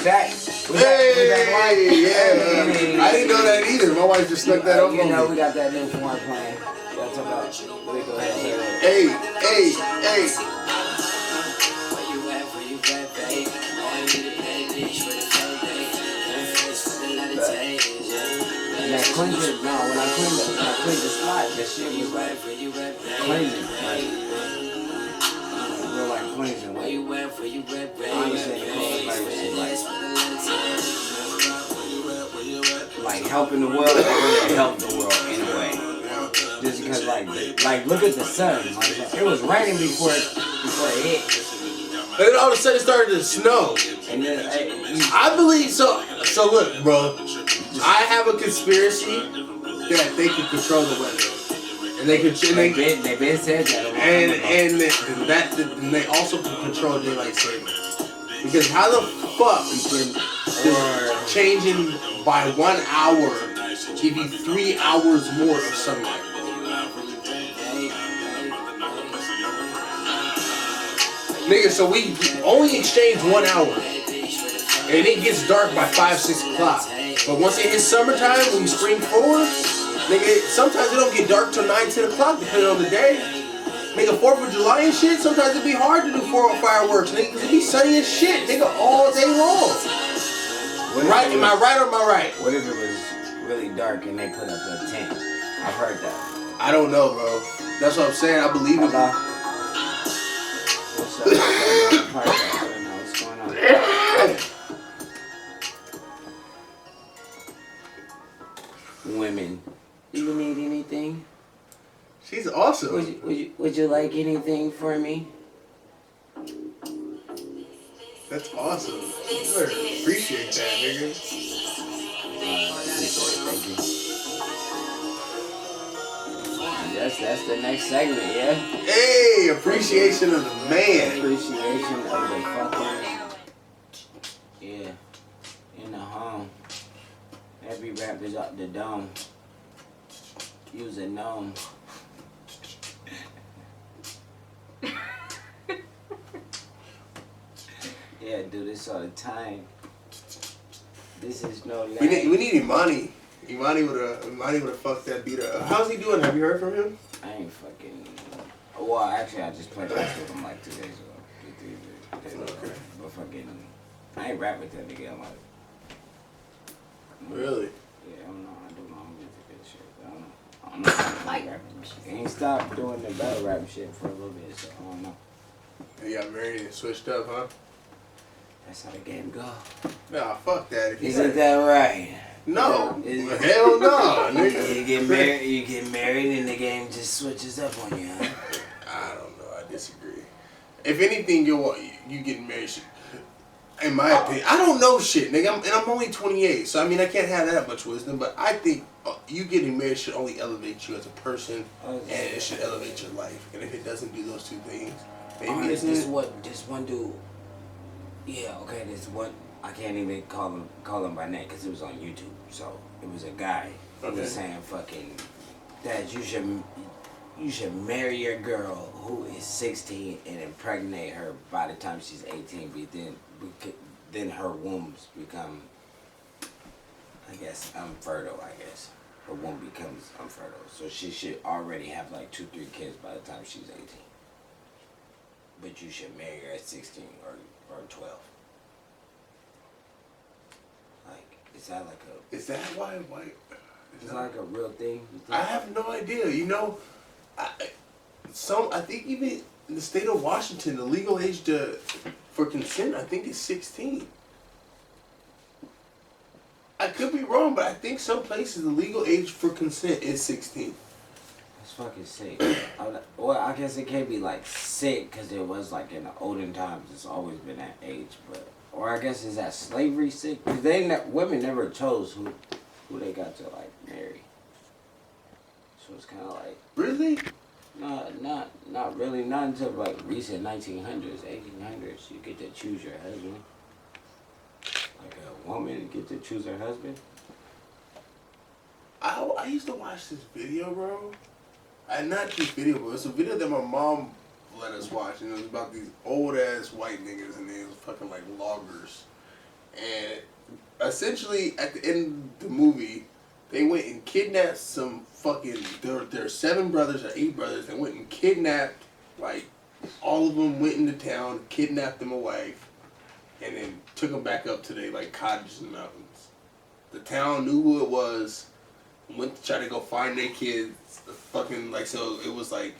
back. Yeah. I didn't know that either. My wife just snuck that up on me. You know, we got that new Foreign playing. Y'all talking about. Hey. And that cleansing, no, when I cleaned the spot, that shit was like cleansing. Real like cleansing. Like, honestly, the coronavirus is like helping the world, or really help the world in a way. Just because, like look at the sun. Like, it was raining before it hit. And then all of a sudden it started to snow. And then, I believe so. So look, bro. I have a conspiracy that they can control the weather, and they can. They've been said that. And they also can control daylight savings. Because how the fuck does changing by 1 hour give you 3 hours more of sunlight? Nigga, so we only exchange 1 hour, and it gets dark by 5, 6 o'clock. But once it hits summertime, when you spring forward, nigga, sometimes it don't get dark till 9, 10 o'clock, depending on the day. Nigga, 4th of July and shit, sometimes it be hard to do fireworks, nigga, because it be sunny as shit, nigga, all day long. Right? Am I right or am I right? What if it was really dark and they put up a tent? I've heard that. I don't know, bro. That's what I'm saying. I believe it. What's up? What's going on? Women, do you need anything? She's awesome. Would you like anything for me? That's awesome. You better appreciate that, nigga. Thank you. That's the next segment, yeah? Hey, appreciation of the man. Appreciation of the fucking, yeah, in the home. Every rapper's up the dome. Use a gnome. Yeah, I do this all the time. This is no lie. We need Imani. Imani would have fucked that beat up. How's he doing? Have you heard from him? I ain't fucking. Well, actually, I just played bass with him like 2 days ago. Okay. But fucking, I ain't rap with that nigga. I'm like, really? Yeah, I don't know. I do my own music and shit. I don't know. Like, he ain't stopped doing the battle rap shit for a little bit, so I don't know. He got married and switched up, huh? That's how the game go. Nah, fuck that. Isn't that right? No. Hell no, nigga. You get married and the game just switches up on you, huh? I don't know. I disagree. If anything, you getting married. In my opinion, I don't know shit, nigga. I'm only 28, so I mean I can't have that much wisdom. But I think you getting married should only elevate you as a person, and it should elevate your life. And if it doesn't do those two things, maybe it's this one dude. Yeah, okay. This one I can't even call him by name because it was on YouTube. So it was a guy who was saying fucking that you should marry your girl who is 16 and impregnate her by the time she's 18. But then her wombs become, I guess, unfertile. I guess her womb becomes unfertile. So she should already have like 2, 3 kids by the time she's 18. But you should marry her at 16 or 12. Like, is that like a... Is that why? Is that like a real thing? I have no idea. You know, I think even in the state of Washington, the legal age for consent, I think is 16. I could be wrong, but I think some places the legal age for consent is 16. That's fucking sick. Well, I guess it can't be like sick because it was like in the olden times. It's always been that age, but or I guess is that slavery sick? Because women never chose who they got to like marry. So it's kind of like really. Not really. Not until like recent 1900s, 1800s. You get to choose your husband. Like a woman get to choose her husband. I used to watch this video, bro. Not this video, but it's a video that my mom let us watch, and it was about these old ass white niggas, and they was fucking like loggers, And essentially, at the end of the movie, they went and kidnapped some fucking... There are 7 brothers or 8 brothers that went and kidnapped, like, all of them went into town, kidnapped them away, and then took them back up to their, like, cottages in the mountains. The town knew who it was, went to try to go find their kids, fucking, like, so it was, like,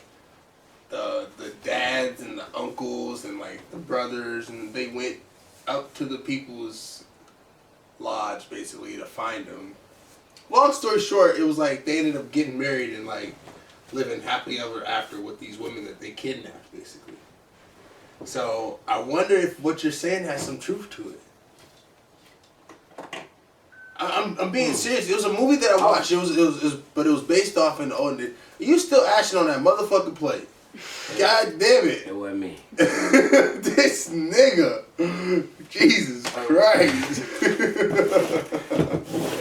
the dads and the uncles and, like, the brothers, and they went up to the people's lodge, basically, to find them. Long story short, it was, like, they ended up getting married and, like, living happily ever after with these women that they kidnapped, basically. So, I wonder if what you're saying has some truth to it. I'm being serious. It was a movie that I watched. But it was based off an old. You still ashing on that motherfucking plate. God damn it. It wasn't me. This nigga. Jesus Christ. It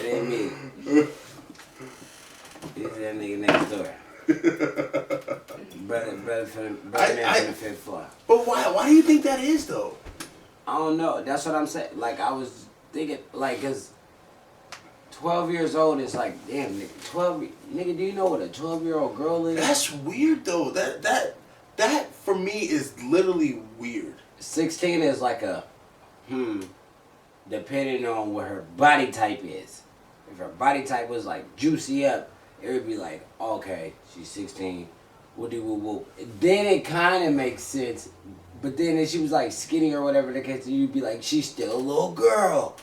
ain't me. This is that nigga next door. Brother man from the 5th floor. But why do you think that is, though? I don't know. That's what I'm saying. Like, I was thinking, like, because 12 years old is like, damn, nigga, 12, nigga, do you know what a 12-year-old girl is? That's weird, though. That for me, is literally weird. 16 is like a, depending on what her body type is. If her body type was, like, juicy up, it would be like, okay, she's 16, woody woo woo. Then it kind of makes sense. But then if she was, like, skinny or whatever the case, you'd be like, she's still a little girl.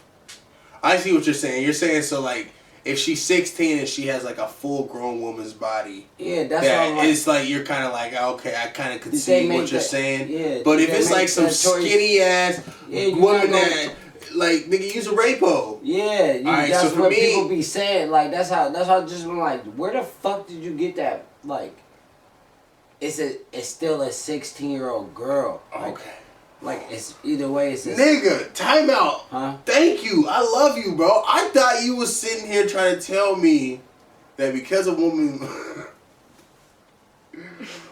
I see what you're saying. You're saying, so, like, if she's 16 and she has, like, a full-grown woman's body, yeah, that's what I'm like. It's like, you're kind of like, okay, I kind of could see what you're saying. Yeah, but if it's, like, some skinny-ass woman that, like, nigga, use a rapo. Yeah, right, that's so what people be saying. Like, that's how just been like, where the fuck did you get that? Like, it's still a 16-year-old girl. Like, okay. Like, it's either way, it's nigga, time out. Huh? Thank you. I love you, bro. I thought you was sitting here trying to tell me that because a woman... that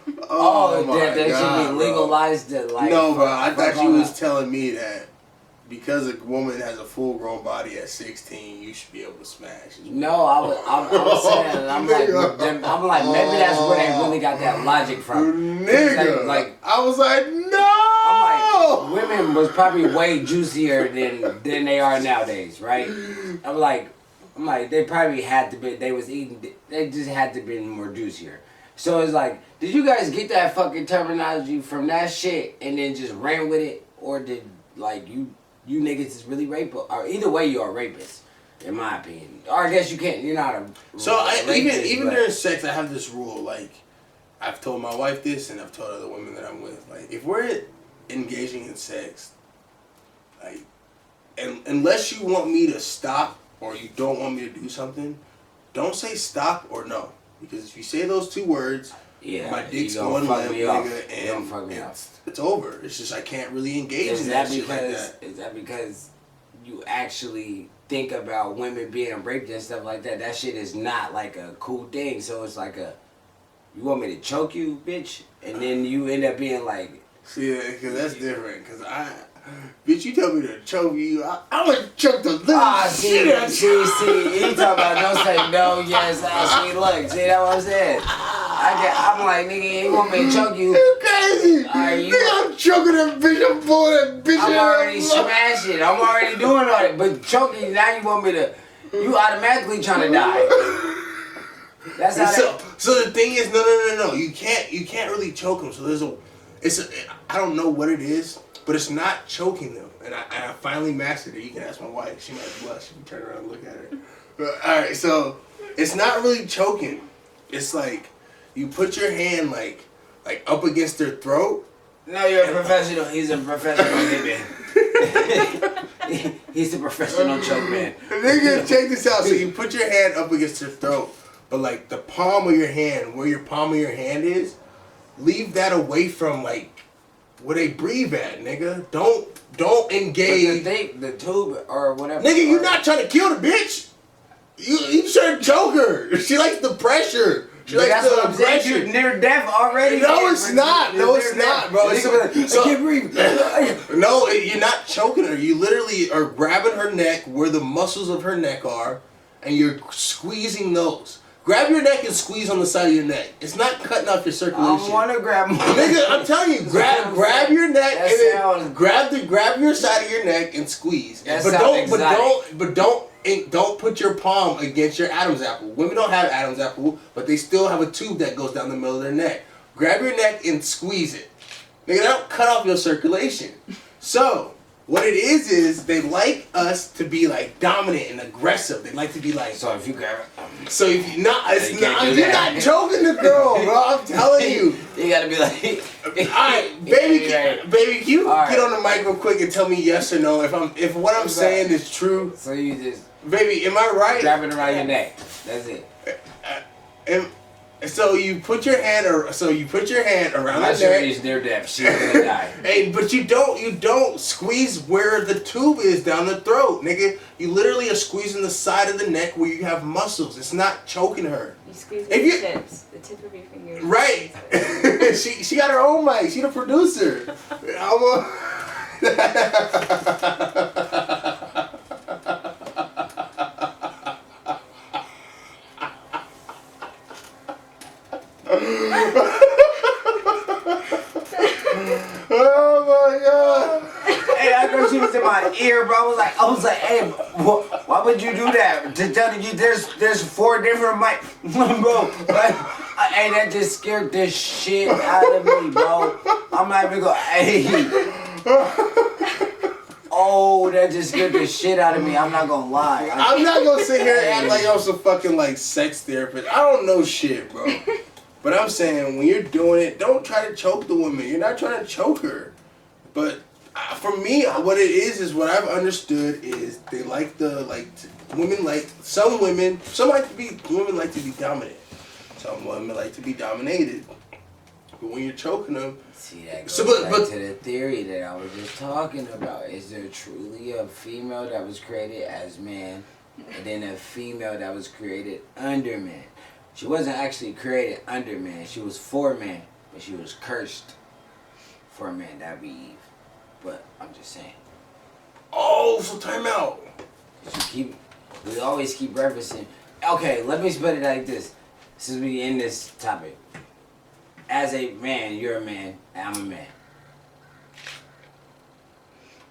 should be legalized. Like, no, bro. I thought you was telling me that because a woman has a full-grown body at 16, you should be able to smash. No, I'm saying, I'm like, maybe that's where they really got that logic from. Nigga, like I was like, no. I'm like, women was probably way juicier than they are nowadays, right? I'm like, they probably had to be. They just had to be more juicier. So it's like, did you guys get that fucking terminology from that shit and then just ran with it, or did like you niggas is really rapists? Or either way, you are rapists, in my opinion. Or I guess you can't. You're not a. So even during sex, I have this rule. Like, I've told my wife this, and I've told other women that I'm with. Like, if we're engaging in sex, like, and unless you want me to stop or you don't want me to do something, don't say stop or no. Because if you say those 2 words, my dick's going limp, nigga, and it's over. It's just I can't really engage in that shit like that. Is that because you actually think about women being raped and stuff like that? That shit is not like a cool thing. So it's like you want me to choke you, bitch? And then you end up being like... See, because that's different. Because bitch, you tell me to choke you, I'm going to choke the little shit out you. See, he talking about don't say no, yes, see, look, see that what I'm saying? I'm like, nigga, he want me to choke you. You crazy. Nigga, I'm choking that bitch, I'm pulling that bitch out. I'm already smashing, I'm already doing all that, but choking, now you want me to, you automatically trying to die. That's how So the thing is, no. You can't really choke them. So I don't know what it is, but it's not choking them. And I finally mastered it. You can ask my wife. She might blush if you turn around and look at her. But, alright, so it's not really choking. It's like you put your hand like up against their throat. No, you're a professional. He's a professional hitman. He's a professional choke man. Nigga, check this out. So you put your hand up against their throat, but like the palm of your hand, where your palm of your hand is, leave that away from like where they breathe at, nigga. Don't engage. The tube or whatever. Nigga, you're not trying to kill the bitch. You trying to choke her. She likes the pressure. She likes the aggression. You're near death already. No, it's not. No, it's not, bro. I can't breathe. No, you're not choking her. You literally are grabbing her neck where the muscles of her neck are, and you're squeezing those. Grab your neck and squeeze on the side of your neck. It's not cutting off your circulation. I want to grab my nigga, I'm telling you, grab your neck and then grab your side of your neck and squeeze. But don't put your palm against your Adam's apple. Women don't have Adam's apple, but they still have a tube that goes down the middle of their neck. Grab your neck and squeeze it. Nigga, don't cut off your circulation. So, what it is they like us to be like dominant and aggressive. They like to be like. So if you grab it. So if you not, you're not choking the girl, bro. I'm telling you. You gotta be like. Alright, baby, can you get on the mic real quick and tell me yes or no if what I'm saying is true? So you just. Baby, am I right? Grab it around your neck. That's it. So you put your hand around the neck. She's near death. She's gonna die. Hey, but you don't squeeze where the tube is down the throat, nigga. You literally are squeezing the side of the neck where you have muscles. It's not choking her. You squeeze the tips, the tip of your fingers. Right. she got her own mic. She the producer. Oh my god! Hey, I know she was in my ear, bro. I was like, hey, why would you do that? To tell you, there's 4 different mics, bro. Hey, that just scared the shit out of me, bro. I'm not even going. Hey. Oh, that just scared the shit out of me. I'm not gonna lie. I'm not gonna sit here and act like I'm some fucking like sex therapist. I don't know shit, bro. But I'm saying, when you're doing it, don't try to choke the woman. You're not trying to choke her. But for me, what it is what I've understood is they like women like women like to be dominant. Some women like to be dominated. But when you're choking them, see, that goes back to the theory that I was just talking about. Is there truly a female that was created as man, and then a female that was created under man? She wasn't actually created under man. She was for man, but she was cursed for man. That'd be Eve. But I'm just saying. Oh, so time out. We always keep referencing. Okay, let me split it like this. Since we in this topic. As a man, you're a man, and I'm a man.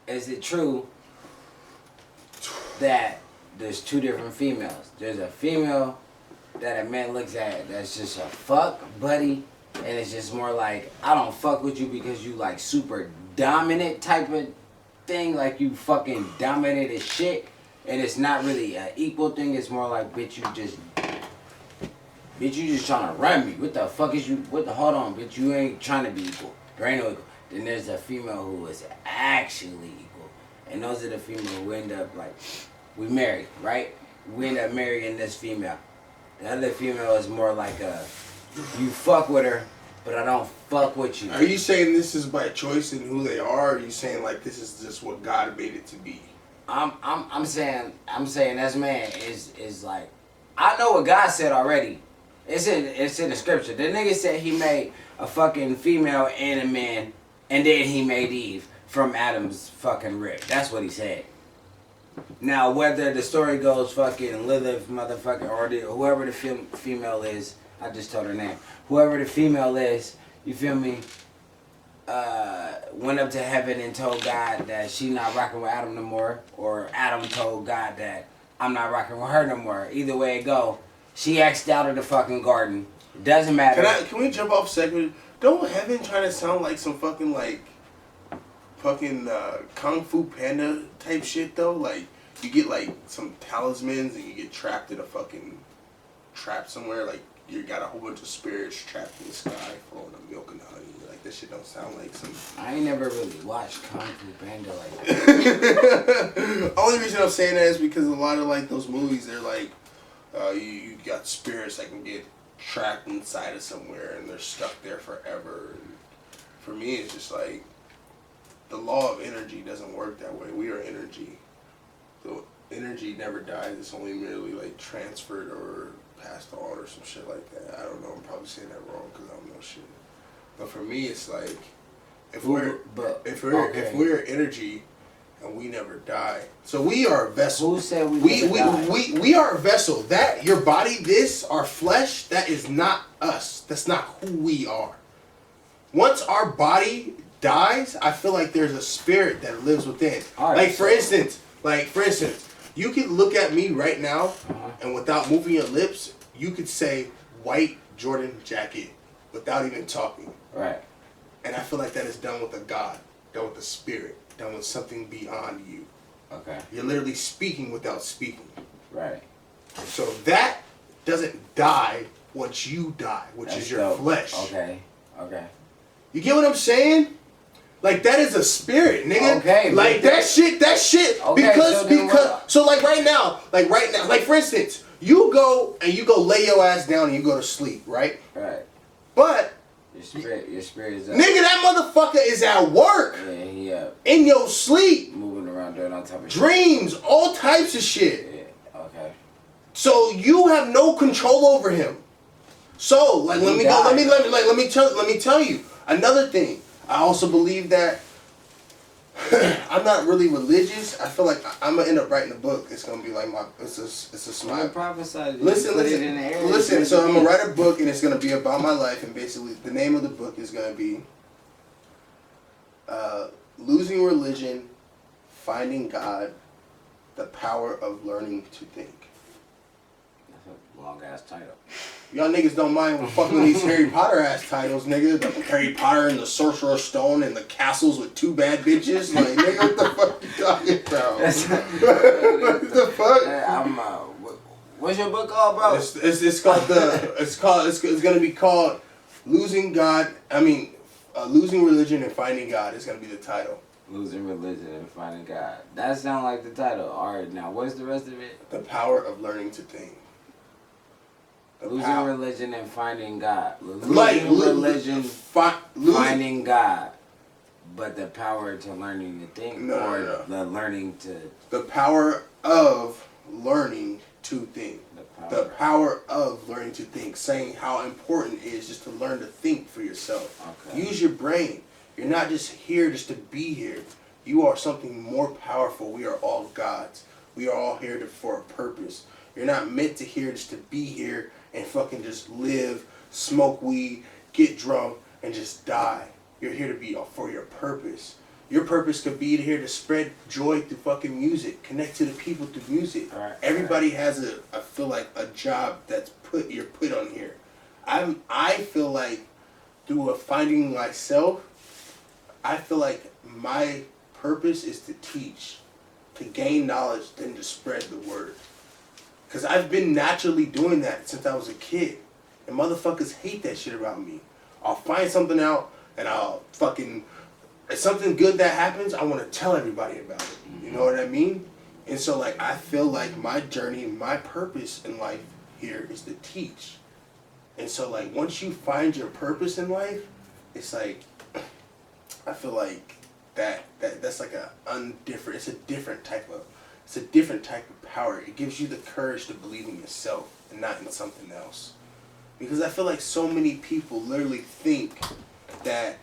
Is it true that there's 2 different females? There's a female that a man looks at that's just a fuck buddy, and it's just more like, I don't fuck with you because you like super dominant type of thing, like you fucking dominant as shit, and it's not really an equal thing. It's more like, bitch, you just trying to run me. What the fuck is you? Hold on, bitch, you ain't trying to be equal. There ain't no equal. Then there's a female who is actually equal, and those are the female who end up like, we married, right? We end up marrying this female. The other female is more like you fuck with her, but I don't fuck with you. Are you saying this is by choice in who they are? Or are you saying like this is just what God made it to be? I'm saying as man is like, I know what God said already. It's in the scripture. The nigga said he made a fucking female and a man, and then he made Eve from Adam's fucking rib. That's what he said. Now, whether the story goes fucking Lilith, motherfucker, or whoever the female is, I just told her name. Whoever the female is, you feel me, went up to heaven and told God that she not rocking with Adam no more, or Adam told God that I'm not rocking with her no more. Either way it go, she X'd out of the fucking garden. Doesn't matter. Can we jump off a second? Don't heaven try to sound like some fucking Kung Fu Panda type shit though? Like, you get like some talismans and you get trapped in a fucking trap somewhere. Like, you got a whole bunch of spirits trapped in the sky flowing on milk and honey. Like, this shit don't sound like some... I ain't never really watched Kung Fu Panda like that. Only reason I'm saying that is because a lot of like those movies, they're like, you got spirits that can get trapped inside of somewhere and they're stuck there forever. And for me, it's just like, the law of energy doesn't work that way. We are energy. So energy never dies. It's only merely like transferred or passed on or some shit like that. I don't know. I'm probably saying that wrong because I don't know shit. But for me, it's like if we're energy and we never die, so we are a vessel. Who said we are a vessel. That your body, this our flesh, that is not us. That's not who we are. Once our body dies, I feel like there's a spirit that lives within. Right, for instance, you could look at me right now, and without moving your lips, you could say white Jordan jacket without even talking. Right. And I feel like that is done with a God, done with a spirit, done with something beyond you. Okay. You're literally speaking without speaking. Right. So that doesn't die once you die, which is your flesh. Okay. You get what I'm saying? Like that is a spirit, nigga. Okay. Like that shit. Okay, So like right now, like for instance, you go lay your ass down and you go to sleep, right? Right. But your spirit is up. Nigga, that motherfucker is at work. Yeah, he up. In your sleep. Moving around doing all type of dreams, shit. All types of shit. Yeah. Okay. So you have no control over him. So like let me tell you another thing. I also believe that I'm not really religious. I feel like I'm gonna end up writing a book. It's gonna be like it's a smile. Listen. So I'm gonna write a book and it's gonna be about my life, and basically the name of the book is gonna be Losing Religion, Finding God, The Power of Learning to Think. Long ass title. Y'all niggas don't mind fucking these Harry Potter ass titles, nigga. The Harry Potter and the Sorcerer's Stone and the castles with 2 bad bitches. Like, nigga, what the fuck you talking about? What the fuck? What's your book called, bro? It's gonna be called Losing Religion and Finding God. Is gonna be the title. Losing Religion and Finding God. That sounds like the title. All right, now what's the rest of it? The Power of Learning to Think. Losing religion and finding God. Finding God. But the power to learning to think, the learning to... The power of learning to think. The power of learning to think. Saying how important it is just to learn to think for yourself. Okay. Use your brain. You're not just here just to be here. You are something more powerful. We are all gods. We are all here for a purpose. You're not meant to here just to be here and fucking just live, smoke weed, get drunk, and just die. You're here to be for your purpose. Your purpose could be here to spread joy through fucking music, connect to the people through music. Everybody has I feel like a job that's you're put on here. I feel like through finding myself, I feel like my purpose is to teach, to gain knowledge, then to spread the word. Because I've been naturally doing that since I was a kid. And motherfuckers hate that shit about me. I'll find something out and I'll fucking... If something good that happens, I want to tell everybody about it. You know what I mean? And so like I feel like my journey, my purpose in life here is to teach. And so like once you find your purpose in life, it's like... I feel like that's like it's a different type of power. It gives you the courage to believe in yourself and not in something else. Because I feel like so many people literally think that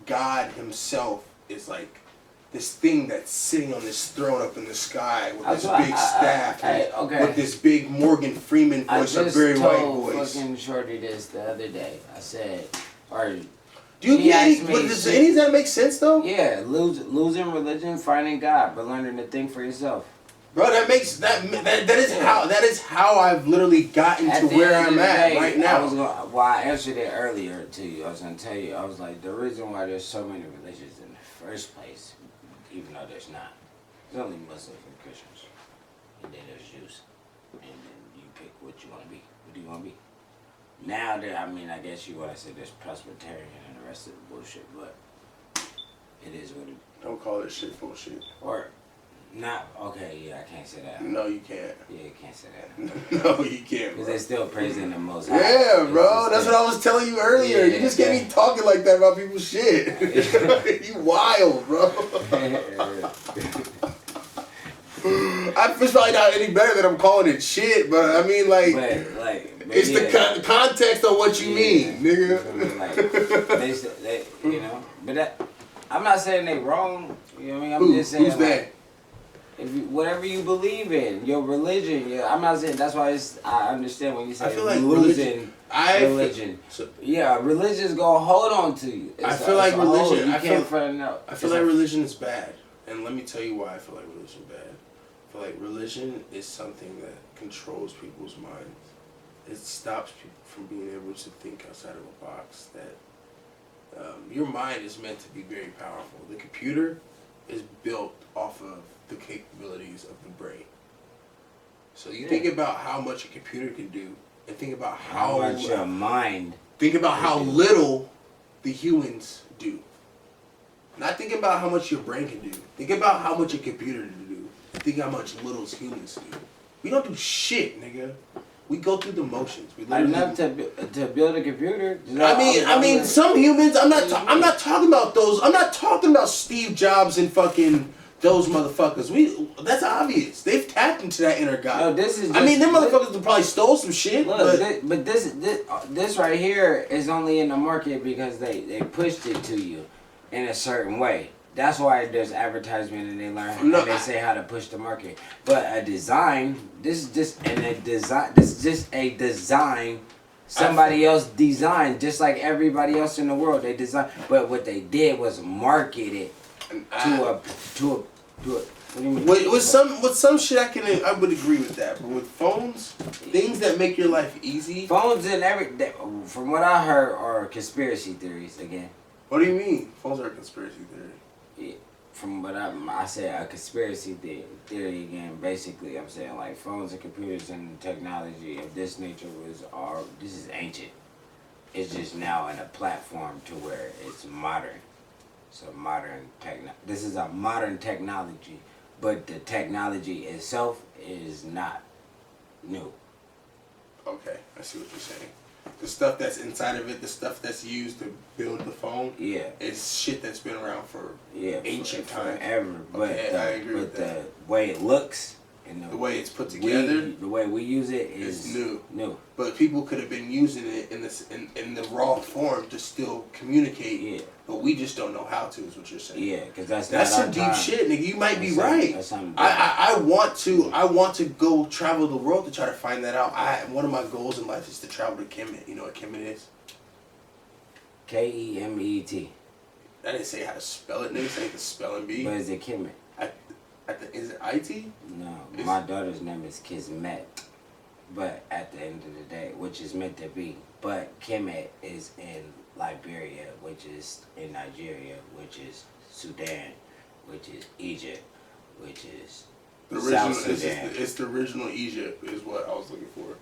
God himself is like this thing that's sitting on this throne up in the sky with this big staff with this big Morgan Freeman voice, a very white voice. I just told fucking Shorty this the other day. I said, do you get does any of that make sense though? Yeah, losing religion, finding God, but learning to think for yourself. Bro, that is how I've literally gotten to where I'm at right now. I answered it earlier to you. I was gonna tell you. I was like, the reason why there's so many religions in the first place, even though there's not, there's only Muslims and Christians, and then there's Jews, and then you pick what you want to be. What do you want to be? Now I guess you want to say there's Presbyterian and the rest of the bullshit, but it is what it is. Don't call it shit bullshit. Or not, okay, yeah, I can't say that. No, you can't. Yeah, you can't say that. No, you can't, bro. Because they're still praising the Most High. Yeah, bro, that's what I was telling you earlier. Yeah, you just get me talking like that about people's shit. You wild, bro. It's probably not any better that I'm calling it shit, but I mean, like... But, It's the context of what you mean, nigga. Like, they, you know, but that, I'm not saying they wrong. You know what I mean? I'm just saying. Who's that? If you, whatever you believe in, your religion. I'm not saying that's why I understand when you say I feel like religion. So, Religion's gonna hold on to you. I feel like religion. You can't find out. I feel like religion is bad, and let me tell you why I feel like religion is bad. I feel like religion is something that controls people's minds. It stops people from being able to think outside of a box. That your mind is meant to be very powerful. The computer is built off of the capabilities of the brain. So you think about how much a computer can do, and think about how much your mind. Think about how little the humans do. Not thinking about how much your brain can do. Think about how much a computer can do. And think how much little humans do. We don't do shit, nigga. We go through the motions. We Enough to build a computer. I mean, some humans. I'm not talking about those. I'm not talking about Steve Jobs and fucking those motherfuckers. That's obvious. They've tapped into that inner God. No, this is. I mean, them motherfuckers probably stole some shit. Look, but this right here is only in the market because they pushed it to you in a certain way. That's why there's advertisement and they learn and they say how to push the market. But a design, this is just a design. Somebody else designed, just like everybody else in the world. They designed, but what they did was market it to a. What do you mean? With some shit, I would agree with that. But with phones, things that make your life easy. Phones and from what I heard, are conspiracy theories again. What do you mean? Phones are a conspiracy theory. Yeah, from what I said, a conspiracy theory again. Basically, I'm saying like phones and computers and technology of this nature this is ancient. It's just now in a platform to where it's modern. So this is a modern technology, but the technology itself is not new. Okay, I see what you're saying. The stuff that's inside of it, the stuff that's used to build the phone, is shit that's been around for ancient times. Forever. But I agree with that. The way it looks and the way it's put together, the way we use it is new. New. But people could have been using it in the raw form to still communicate. Yeah. But we just don't know how to. Is what you're saying. Yeah, because that's some deep shit, nigga. You might be right. That's I want to go travel the world to try to find that out. One of my goals in life is to travel to Kemet. You know what Kemet is? Kemet. I didn't say how to spell it, nigga. Say the spelling bee. But is it Kemet? Is it IT? No, my daughter's name is Kismet. But at the end of the day, which is meant to be. But Kemet is in Liberia, which is in Nigeria, which is Sudan, which is Egypt, which is South Sudan. It's the original Egypt is what I was looking for.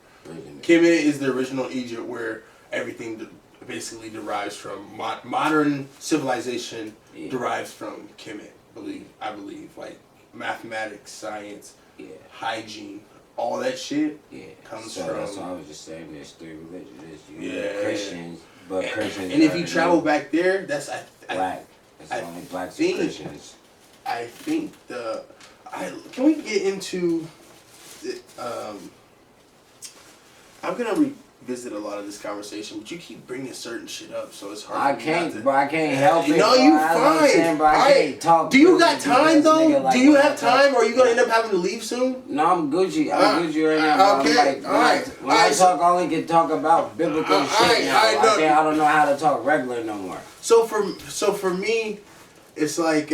Kemet is the original Egypt where everything basically derives from modern civilization derives from Kemet. I believe like mathematics, science, hygiene. All that shit comes from. That's why I was just saying there's three religions. Christians, but Christians. And if you travel back there, that's black. It's only blacks and Christians. I think can we get into? I'm gonna revisit a lot of this conversation, but you keep bringing certain shit up, so it's hard. I can't help it. No, you fine. I can't talk. Do you got time though? Do you have time, or are you gonna end up having to leave soon? No, I'm Gucci. I'm Gucci right now. Okay, all right. When I talk, I only can talk about biblical shit now. I don't know how to talk regular no more. So for me, it's like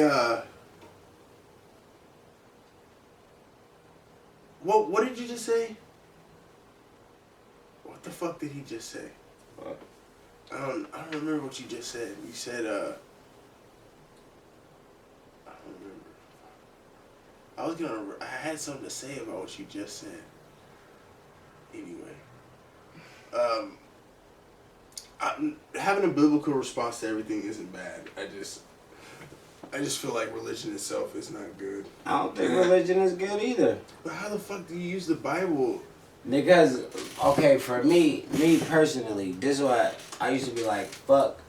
what did you just say? What the fuck did he just say? What? I don't remember what you just said. You said I don't remember. I had something to say about what you just said. Anyway. Having a biblical response to everything isn't bad. I just feel like religion itself is not good. I don't think religion is good either. But how the fuck do you use the Bible? Because, okay, for me personally, this is what I used to be like, fuck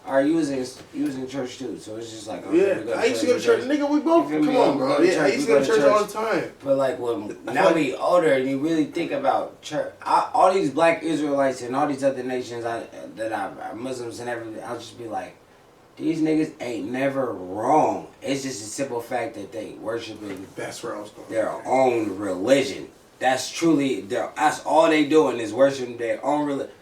Alright, you was in church too, so it's just like, okay, yeah, I used to go to church. Nigga, we both, come on, bro. Yeah, I used to go to church all the time. But like, when now we older and you really think about church, all these black Israelites and all these other nations that are Muslims and everything, I'll just be like, these niggas ain't never wrong. It's just a simple fact that they worshiping that's where I was going. Their own religion. That's truly, that's all they doing is worshiping their own religion.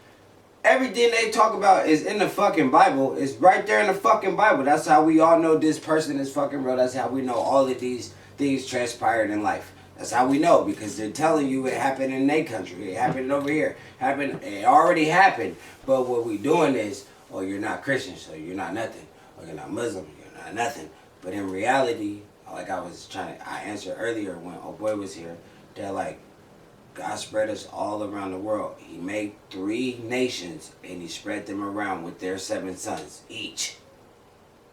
Everything they talk about is in the fucking Bible. It's right there in the fucking Bible. That's how we all know this person is fucking real. That's how we know all of these things transpired in life. That's how we know, because they're telling you it happened in their country. It happened over here. It already happened. But what we doing is, oh, you're not Christian, so you're not nothing. Or you're not Muslim, you're not nothing. But in reality, like I answered earlier when old boy was here, that like, God spread us all around the world. He made 3 nations and he spread them around with their 7 sons each.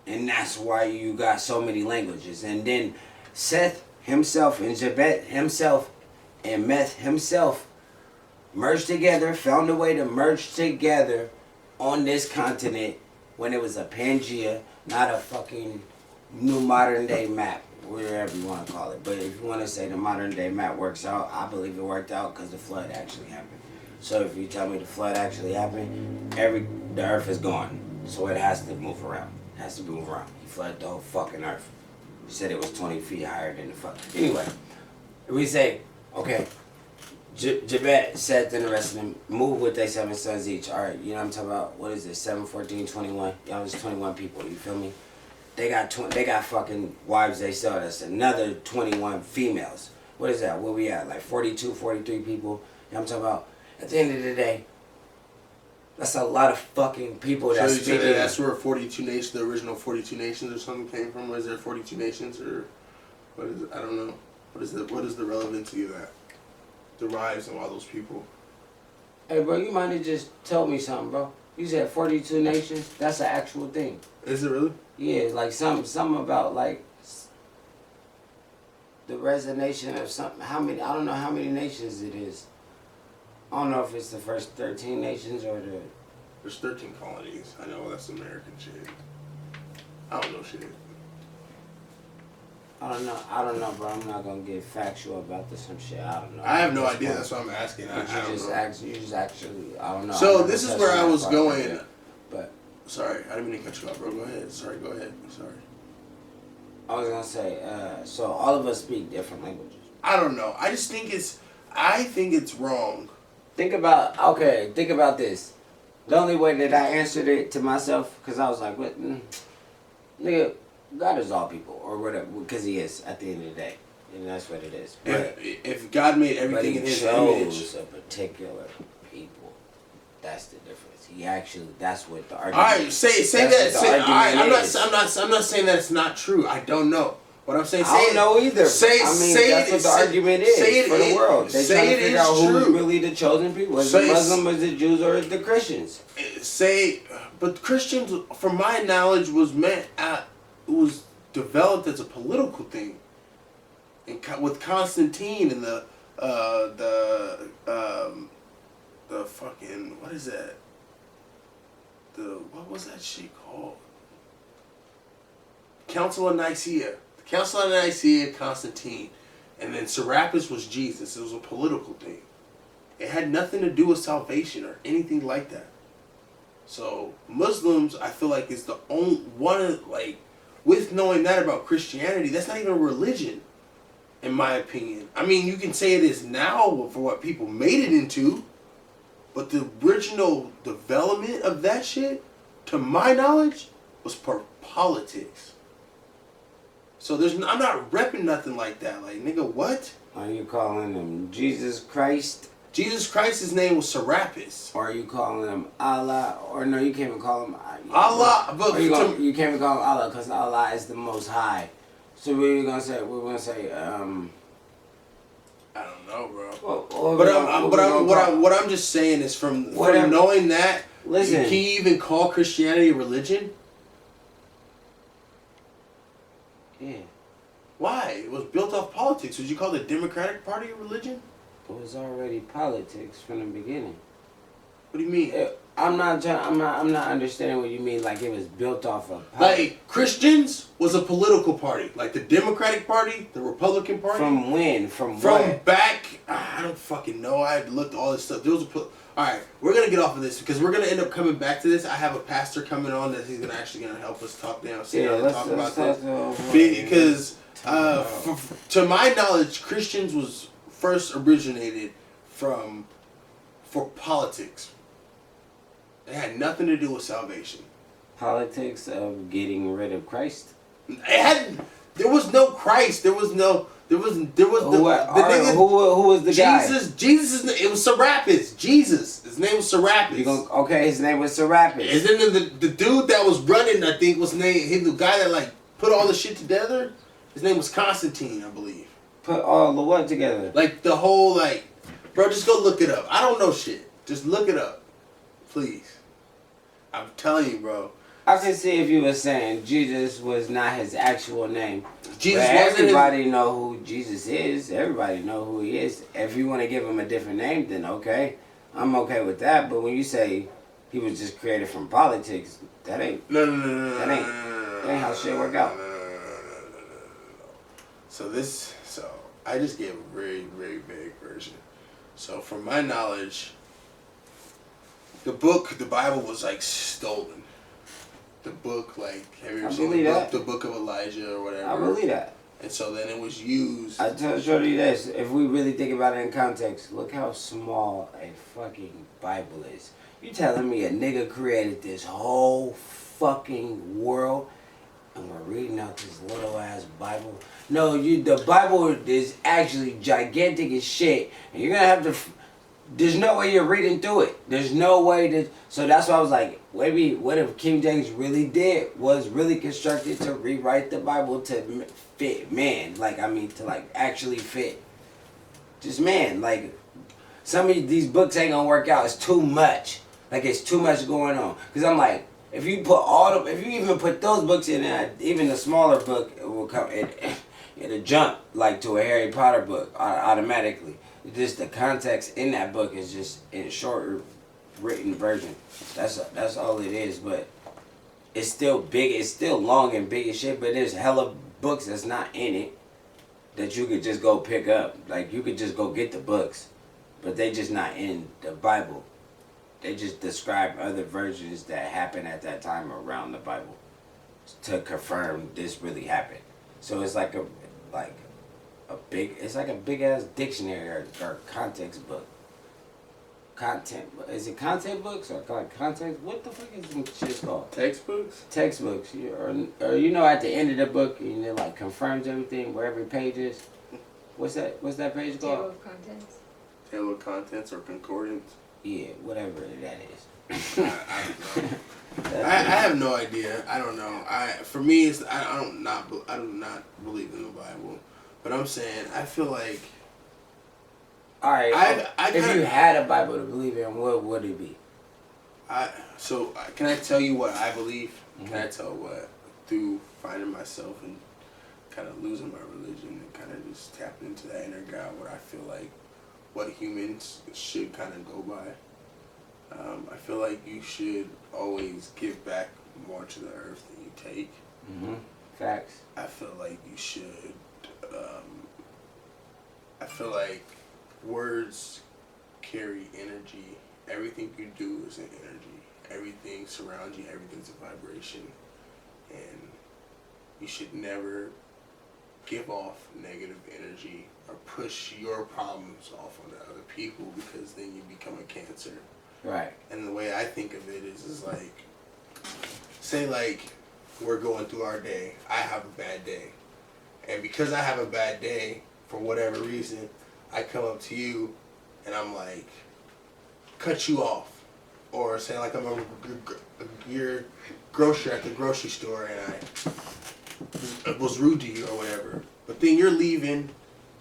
And that's why you got so many languages. And then Seth himself and Jabet himself and Meth himself merged together, found a way to merge together on this continent when it was a Pangea, not a fucking new modern day map. Wherever you want to call it. But if you want to say the modern day map works out, I believe it worked out because the flood actually happened. So if you tell me the flood actually happened, the earth is gone. So it has to move around. It has to move around. He flooded the whole fucking earth. He said it was 20 feet higher than the fuck. Anyway, if we say, okay, Jabet, Seth, and the rest of them move with their 7 sons each. All right, you know what I'm talking about? What is it? 7, 14, 21? Y'all was 21 people. You feel me? They got fucking wives they sell. That's another 21 females. What is that? Where we at? Like 42, 43 people. You know what I'm talking about? At the end of the day, that's a lot of fucking people that's speaking. So that's where 42 nations, the original 42 nations or something came from? Or is there 42 nations or what is it? I don't know. What is the relevancy of that? Derives of all those people. Hey bro, you might have just told me something, bro. You said 42 nations? That's an actual thing. Is it really? Yeah, like something about like the resignation of something. How many? I don't know how many nations it is. I don't know if it's the first 13 nations or the. There's 13 colonies. I know that's American shit. I don't know shit. I don't know, bro. I'm not gonna get factual about this some shit. I don't know. I have no idea. That's what I'm asking. You just actually. I don't know. So this is where I was going. But. Sorry, I didn't mean to cut you off, bro. Go ahead. Sorry, go ahead. Sorry. I was gonna say, so all of us speak different languages. I don't know. I think it's wrong. Think about this. The only way that I answered it to myself, because I was like, what, nigga, God is all people, or whatever, because he is, at the end of the day. And that's what it is. But, if God made everything in his image. a particular people. That's the difference. He actually, that's what the argument. All right, say that. I'm not saying that it's not true. I don't know. What I'm saying, I don't know either. That's what the argument is for the world. They're trying to figure out who's really the chosen people. Is it Muslim, is it Jews, or is it the Christians? But Christians, from my knowledge, was developed as a political thing. And with Constantine and the fucking, what is that? What was that shit called? Council of Nicaea. The Council of Nicaea, Constantine. And then Serapis was Jesus. It was a political thing. It had nothing to do with salvation or anything like that. So Muslims, I feel like, is the only one, like, with knowing that about Christianity, that's not even a religion, in my opinion. I mean, you can say it is now for what people made it into, but the original development of that shit, to my knowledge, was for politics. So I'm not repping nothing like that. Like, nigga, what? Are you calling him Jesus Christ? Jesus Christ's name was Serapis. Or are you calling him Allah? Or no, you can't even call him Allah. But you can't even call him Allah because Allah is the Most High. So what are you gonna say? We're gonna say I don't know, bro. What I'm just saying is from knowing that, listen, can you even call Christianity a religion? Yeah. Why? It was built off politics. Would you call the Democratic Party a religion? It was already politics from the beginning. What do you mean? I'm not understanding what you mean. Like it was built off of. Like Christians was a political party, like the Democratic Party, the Republican Party. From when? From what? Back. I don't fucking know. I had looked all this stuff. There was all right, we're gonna get off of this because we're gonna end up coming back to this. I have a pastor coming on that he's gonna help us talk down. Let's talk about this because to my knowledge, Christians was first originated for politics. It had nothing to do with salvation. Politics of getting rid of Christ. There was no Christ. There was the nigga. Who was the guy? Jesus. It was Serapis. Jesus. His name was Serapis. Okay, his name was Serapis. And then the dude that was running, I think, was named the guy that like put all the shit together. His name was Constantine, I believe. Put all the what together? Like the whole bro, just go look it up. I don't know shit. Just look it up, please. I'm telling you, bro. I can see if you were saying Jesus was not his actual name. Jesus but wasn't everybody know who Jesus is. Everybody know who he is. If you want to give him a different name, then okay. I'm okay with that. But when you say he was just created from politics, that ain't no. That ain't how shit work out. So I just gave a very, very vague version. So from my knowledge, the Bible was like stolen. The book, like, have you ever seen the book of Elijah or whatever? I believe that. And so then it was used. I told you this. If we really think about it in context, look how small a fucking Bible is. You telling me a nigga created this whole fucking world and we're reading out this little ass Bible? No, the Bible is actually gigantic as shit, and you're gonna have to. There's no way you're reading through it. There's no way to. So that's why I was like, maybe what if King James was really constructed to rewrite the Bible to fit man? To actually fit. Just man, some of these books ain't gonna work out. It's too much. It's too much going on. Cause I'm like, if you even put those books in there, even the smaller book, it will come. It'll jump to a Harry Potter book automatically. Just the context in that book is just in a short written version. That's all it is. But it's still big. It's still long and big as shit. But there's hella books that's not in it that you could just go pick up. You could just go get the books, but they just not in the Bible. They just describe other versions that happened at that time around the Bible to confirm this really happened. So it's like a big ass dictionary or context book. Is it content books or context? What the fuck is them shit called? Textbooks? Textbooks. Or at the end of the book, it confirms everything where every page is. What's that page called? Table of contents. Table of contents or concordance? Yeah, whatever that is. I don't know. I have no idea. I don't know. For me, I do not believe in the Bible. But I'm saying, I feel like... Alright, if you had a Bible to believe in, what would it be? Can I tell you what I believe? Mm-hmm. Can I tell what, through finding myself and kind of losing my religion and kind of just tapping into that inner God, what I feel like, what humans should kind of go by. I feel like you should always give back more to the earth than you take. Mm-hmm. Facts. I feel like you should... I feel like words carry energy. Everything you do is an energy. Everything surrounds you. Everything's a vibration. And you should never give off negative energy or push your problems off on other people because then you become a cancer. Right. And the way I think of it is say we're going through our day. I have a bad day. And because I have a bad day, for whatever reason, I come up to you and I'm like, cut you off. Or say I'm your grocer at the grocery store and I was rude to you or whatever. But then you're leaving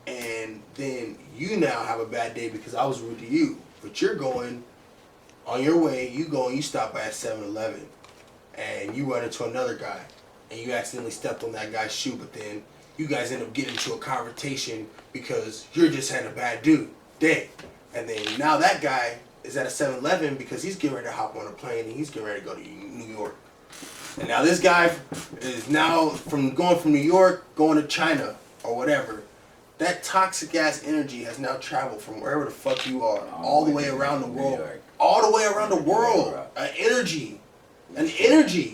and then you now have a bad day because I was rude to you. But you're going on your way, you stop by at 7-Eleven and you run into another guy and you accidentally stepped on that guy's shoe, but then you guys end up getting into a confrontation because you're just having a bad day. And then now that guy is at a 7-Eleven because he's getting ready to hop on a plane and he's getting ready to go to New York. And now this guy is now going from New York going to China or whatever. That toxic ass energy has now traveled from wherever the fuck you are all the way around the world. All the way around the world. An energy.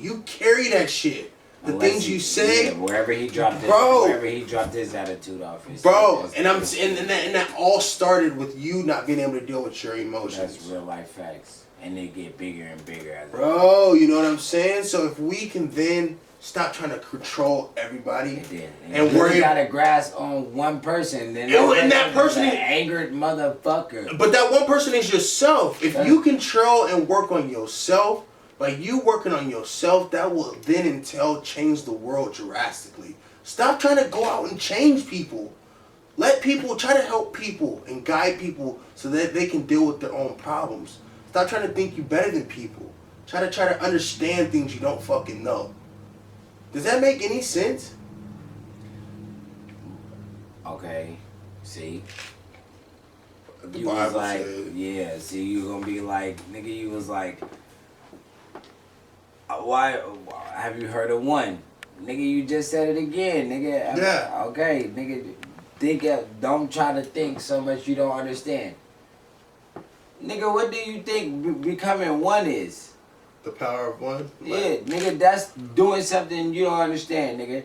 You carry that shit. The things you say, wherever he dropped his attitude off, bro. And that all started with you not being able to deal with your emotions. That's real life facts, and they get bigger and bigger as bro. You know what I'm saying? So if we can then stop trying to control everybody, and we got a grasp on one person, then that person is an angered motherfucker. But that one person is yourself. If you control and work on yourself. Like, you working on yourself, that will then entail change the world drastically. Stop trying to go out and change people. Let people, try to help people and guide people so that they can deal with their own problems. Stop trying to think you better than people. Try to understand things you don't fucking know. Does that make any sense? Okay, see? The you Bible was like, said. Yeah, see, you gonna be like, nigga, you was like, why have you heard of one? Nigga, you just said it again, nigga. Yeah. Okay, nigga, don't try to think so much you don't understand. Nigga, what do you think becoming one is? The power of one? Yeah, nigga, that's doing something you don't understand, nigga.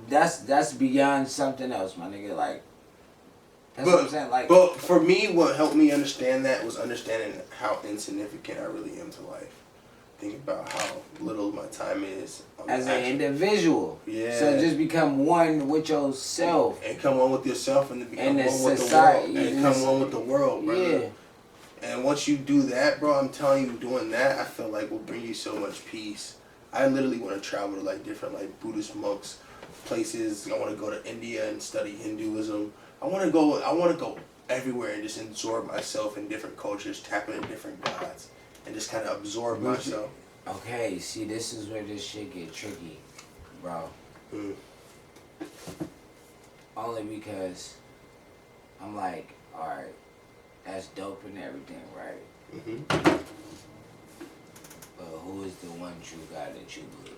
That's beyond something else, my nigga. Like, that's what I'm saying. Like, but for me, what helped me understand that was understanding how insignificant I really am to life. Think about how little my time is. As an individual. Yeah. So just become one with yourself. And come one with yourself and become one with the world. And come one with the world, brother. Yeah. And once you do that, bro, I'm telling you, doing that, I feel like will bring you so much peace. I literally want to travel to like different like Buddhist monks places. I want to go to India and study Hinduism. I want to go everywhere and just absorb myself in different cultures, tap into different gods. And just kind of absorb myself. Okay, see, this is where this shit get tricky, bro. Only because I'm like, alright, that's dope and everything, right? But who is the one true God that you believe in?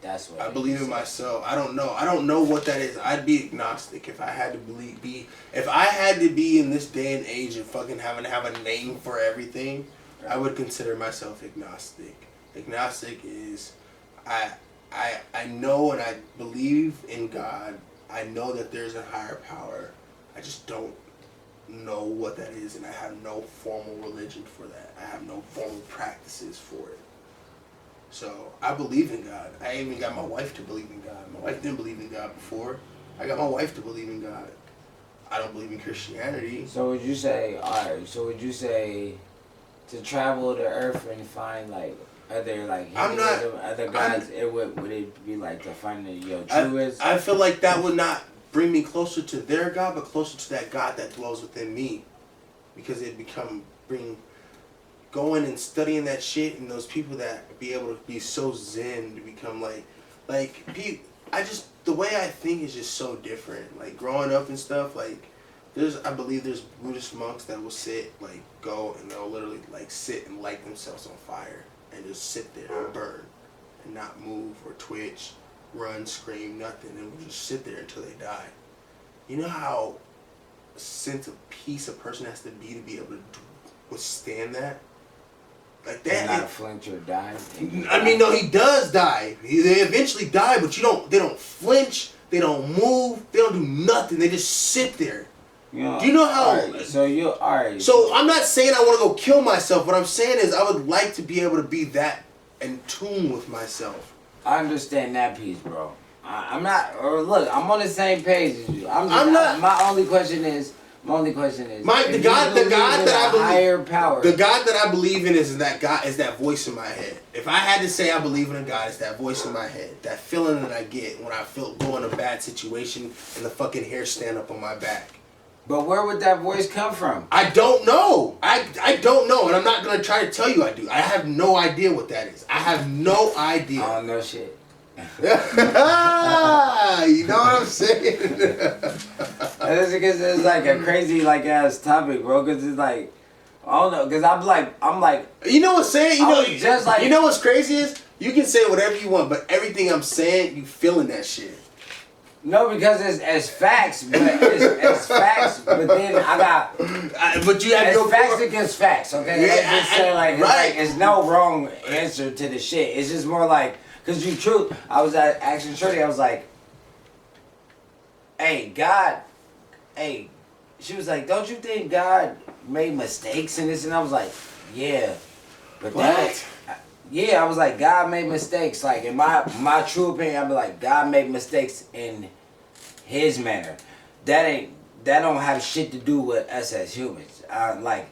That's what I believe in myself. I don't know. I don't know what that is. I'd be agnostic if I had to if I had to be in this day and age and fucking having to have a name for everything. I would consider myself agnostic. Agnostic is, I know and I believe in God. I know that there's a higher power. I just don't know what that is, and I have no formal religion for that. I have no formal practices for it. So I believe in God. I even got my wife to believe in God. My wife didn't believe in God before. I got my wife to believe in God. I don't believe in Christianity. So would you say, alright, to travel the earth and find like other like other gods, would it be like to find your truest? I feel like that would not bring me closer to their God, but closer to that God that dwells within me, because it going and studying that shit and those people that be able to be so zen to become the way I think is just so different. Like growing up and stuff, like. I believe there's Buddhist monks that will go and they'll literally sit and light themselves on fire and just sit there and burn and not move or twitch, run, scream, nothing, and will just sit there until they die. You know how a sense of peace a person has to be able to withstand that? Like that. Not flinch or die. I mean, no, he does die. They eventually die, but they don't flinch, they don't move, they don't do nothing. They just sit there. Do you know how? Alright. So I'm not saying I want to go kill myself. What I'm saying is I would like to be able to be that in tune with myself. I understand that piece, bro. I'm not. Or look, I'm on the same page as you. I'm not. My only question is. The God that I believe. Higher power. The God that I believe in is that voice in my head. If I had to say I believe in a God, it's that voice in my head. That feeling that I get when I go in a bad situation and the fucking hair stand up on my back. But where would that voice come from? I don't know. I don't know, and I'm not gonna try to tell you I do. I have no idea what that is. I have no idea. I don't know shit. You know what I'm saying? That's because it's like a crazy ass topic, bro. Because it's like, I don't know, cause I'm like. You know what's saying? You I know, was just like. You know what's crazy is you can say whatever you want, but everything I'm saying, you feeling that shit. No, because it's facts, but it's facts. But then I got. But you have it's your facts against facts. Okay, Yeah, let's just say like right. it's no wrong answer to the shit. It's just more like, cause you true. I was at Action Shorty. I was like, hey God, hey. She was like, don't you think God made mistakes in this? And I was like, yeah. But what? Yeah, I was like, God made mistakes. Like, in my true opinion, I'd be like, God made mistakes in his manner. That don't have shit to do with us as humans. Like,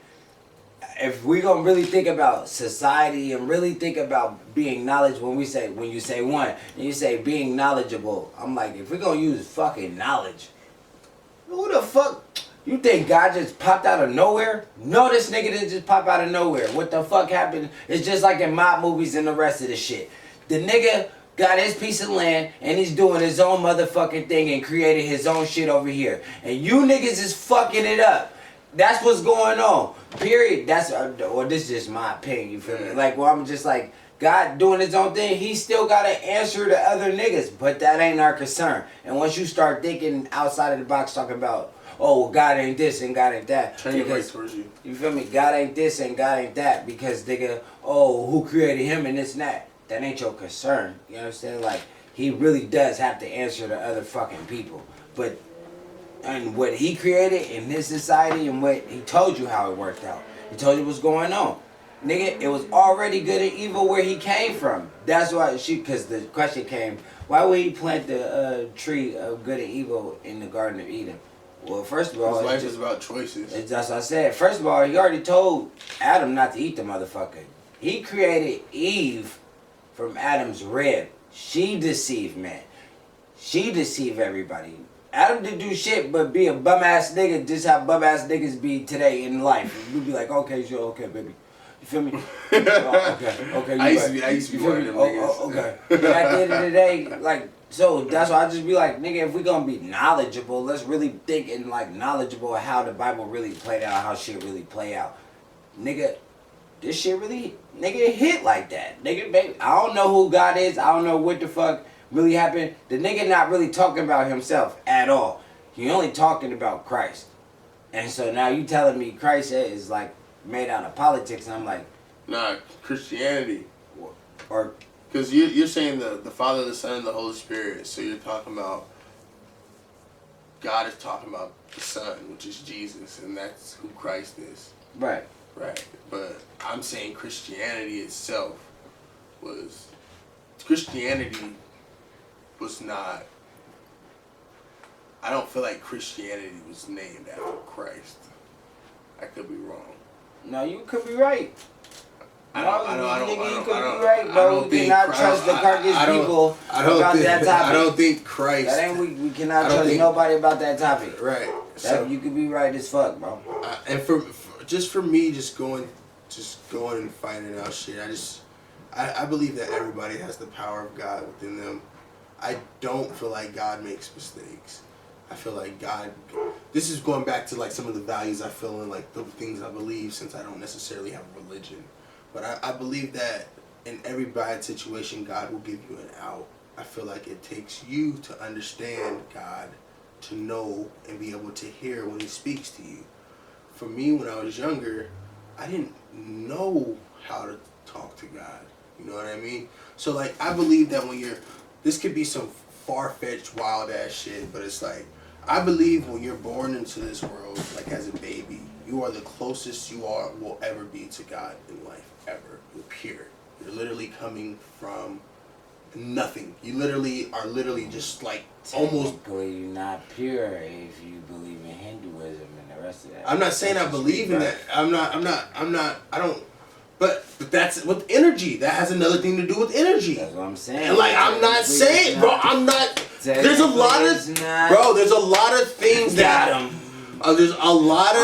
if we gonna really think about society and really think about being knowledgeable, when you say one, and you say being knowledgeable, I'm like, if we gonna use fucking knowledge, who the fuck... You think God just popped out of nowhere? No, this nigga didn't just pop out of nowhere. What the fuck happened? It's just like in mob movies and the rest of the shit. The nigga got his piece of land and he's doing his own motherfucking thing and created his own shit over here. And you niggas is fucking it up. That's what's going on. Period. That's or this is just my opinion. You feel me? Like, well, I'm just like, God doing his own thing, he still got to answer to other niggas. But that ain't our concern. And once you start thinking outside of the box, talking about, oh, God ain't this and God ain't that. Turn your right towards you. You feel me? God ain't this and God ain't that because nigga, oh, who created him and this and that? That ain't your concern. You understand? Like, he really does have to answer to other fucking people. But, and what he created in his society and what he told you how it worked out. He told you what's going on. Nigga, it was already good and evil where he came from. That's why because the question came, why would he plant the tree of good and evil in the Garden of Eden? Well, first of all, his life is about choices. That's what I said. First of all, he already told Adam not to eat the motherfucker. He created Eve from Adam's rib. She deceived man. She deceived everybody. Adam didn't do shit but be a bum ass nigga. Just how bum ass niggas be today in life. We'd be like, okay, sure, okay, baby. You feel me? Okay. I used to be one of them niggas. Okay. But at the end of the day, like, so that's why I just be like, nigga, if we gonna be knowledgeable, let's really think and like knowledgeable of how the Bible really played out, how shit really play out. Nigga, this shit really, nigga, hit like that. Nigga, baby, I don't know who God is. I don't know what the fuck really happened. The nigga not really talking about himself at all. He only talking about Christ. And so now you telling me Christ is like made out of politics, and I'm like, nah, Christianity. Or because you're saying the Father, the Son, and the Holy Spirit. So you're talking about God is talking about the Son, which is Jesus, and that's who Christ is. Right. Right. But I'm saying Christianity itself was not. I don't feel like Christianity was named after Christ. I could be wrong. No, you could be right. I don't trust the Carcass people about that topic. I don't think Christ. That ain't we cannot trust nobody about that topic. Right. So you could be right as fuck, bro. And for me, just going and finding out shit. I believe that everybody has the power of God within them. I don't feel like God makes mistakes. I feel like God, this is going back to like some of the values I feel in, like the things I believe, since I don't necessarily have a religion. But I believe that in every bad situation, God will give you an out. I feel like it takes you to understand God, to know and be able to hear when he speaks to you. For me, when I was younger, I didn't know how to talk to God. You know what I mean? So like, I believe that this could be some far-fetched, wild-ass shit, but it's like, I believe when you're born into this world, like as a baby, you are the closest you will ever be to God in life, ever. You're pure. You're literally coming from nothing. You literally are just like almost. Technically, you're not pure if you believe in Hinduism and the rest of that. I'm not saying I believe in that. I don't. But that's with energy. That has another thing to do with energy. That's what I'm saying. And like, I'm not saying, bro, I'm not. There's a lot of things that. There's a lot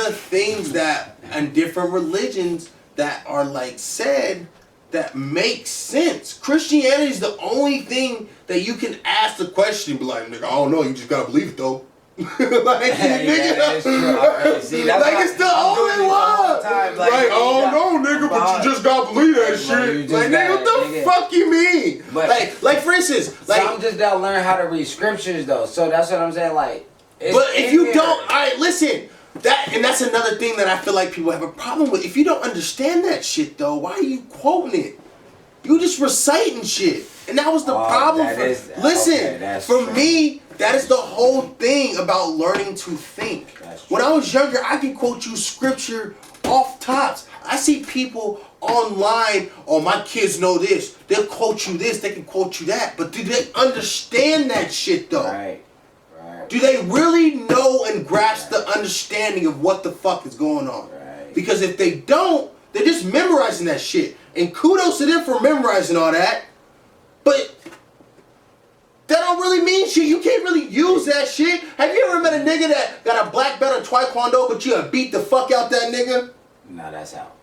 of things that in different religions that are like said that make sense. Christianity is the only thing that you can ask the question and be like, nigga, I don't know, you just gotta believe it though. Like, nigga, that is true. See, that's like it's the only like, oh no, nigga, but you just gotta believe that shit. Like, nigga, what the fuck you mean? But, like for instance, like some just don't learn how to read scriptures though. So that's what I'm saying. Like, but if you don't, all right, listen. That's another thing that I feel like people have a problem with. If you don't understand that shit though, why are you quoting it? You just reciting shit. And that was the problem for me, that is the whole thing about learning to think. When I was younger, I could quote you scripture off tops. I see people online, oh, my kids know this. They'll quote you this, they can quote you that. But do they understand that shit though? Right. Do they really know and grasp the understanding of what the fuck is going on? Right. Because if they don't, they're just memorizing that shit. And kudos to them for memorizing all that. But that don't really mean shit. You can't really use that shit. Have you ever met a nigga that got a black belt in Taekwondo, but you beat the fuck out that nigga? Nah, that's out.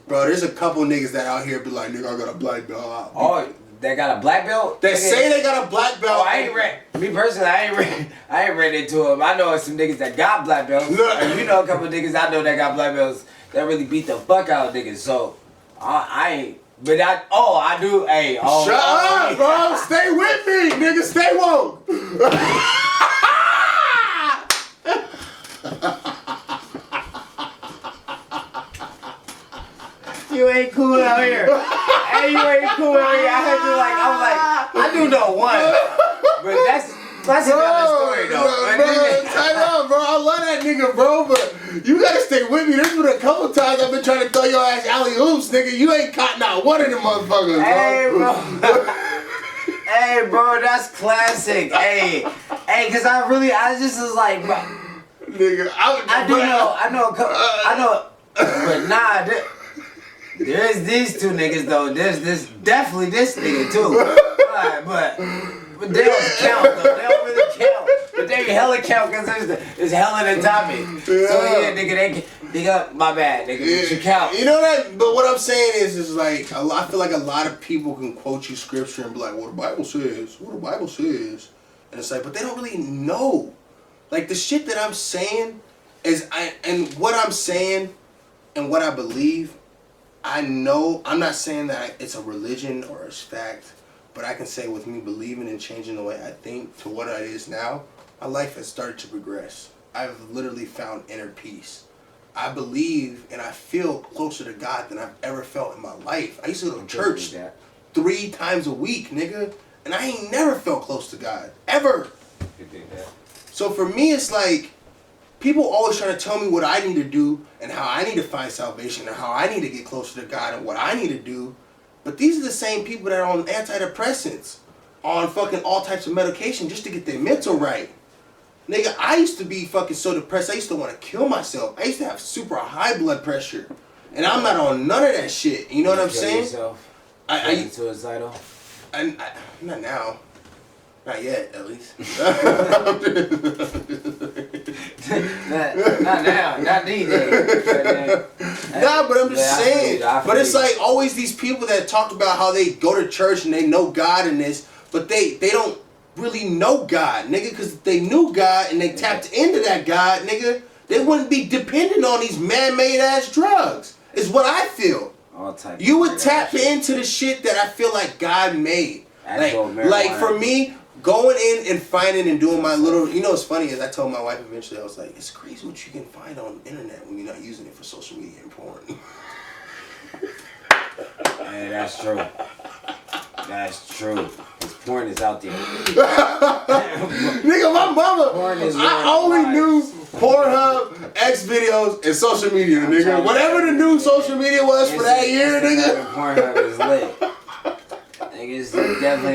Bro, there's a couple niggas that out here be like, nigga, I got a black belt. Oh, they got a black belt? They say they got a black belt. Oh, I ain't read. Me personally, I ain't read into them. I know some niggas that got black belts. And you know a couple niggas I know that got black belts that really beat the fuck out of niggas. So I ain't. But I do. Hey, shut up, bro. Stay with me, nigga. Stay woke. You ain't cool out here. Hey, you ain't cool out here. I do know one. But that's another story though. Bro, tight up, bro. I love that nigga, bro, but you gotta stay with me. There's been a couple times I've been trying to throw your ass alley oops, nigga. You ain't caught not one of them motherfuckers, bro. Hey, bro, that's classic. Hey, cause I just was like, bro. Nigga, I know, but nah. There's these two niggas though. There's definitely this nigga too. But they don't count though. They don't really count. But they hella count because there's hella in the topic. Yeah. So yeah, nigga, they got my bad, nigga. Yeah. You count. You know that? But what I'm saying is like I feel like a lot of people can quote you scripture and be like, "What the Bible says," and it's like, but they don't really know. Like the shit that I'm saying and what I'm saying and what I believe. I know, I'm not saying that it's a religion or it's fact, but I can say with me believing and changing the way I think to what it is now, my life has started to progress. I've literally found inner peace. I believe and I feel closer to God than I've ever felt in my life. I used to go to church 3 times a week, nigga, and I ain't never felt close to God, ever. So for me, it's like, people always trying to tell me what I need to do and how I need to find salvation and how I need to get closer to God and what I need to do. But these are the same people that are on antidepressants, on fucking all types of medication just to get their mental right. Nigga, I used to be fucking so depressed, I used to want to kill myself. I used to have super high blood pressure. And I'm not on none of that shit. You know what I'm saying? Yourself? I suicidal? Not now. Not yet, at least. not now, not these days. Nah, but I'm just saying. But it's like always these people that talk about how they go to church and they know God in this, but they don't really know God, nigga, because if they knew God and they tapped into that God, nigga, they wouldn't be dependent on these man-made ass drugs, is what I feel. You would tap into the shit that I feel like God made. Like for me, going in and finding and doing my little, you know what's funny is I told my wife eventually, I was like, it's crazy what you can find on the internet when you're not using it for social media and porn. Hey, that's true. That's true. Because porn is out there. Nigga, my mama, I only knew Pornhub, X videos, and social media, nigga. Whatever the new social media was for that year, nigga. Pornhub is lit.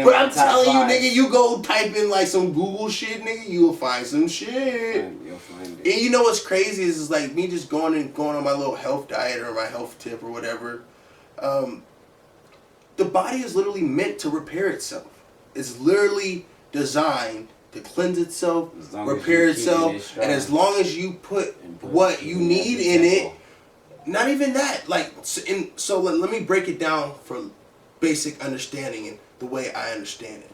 But I'm telling you, nigga, you go type in like some Google shit, nigga, you'll find some shit. You'll find it. And you know what's crazy is like me just going on my little health diet or my health tip or whatever. The body is literally meant to repair itself. It's literally designed to cleanse itself, repair itself, and as long as you put what you need in it, not even that. Like, so let me break it down for basic understanding and the way I understand it.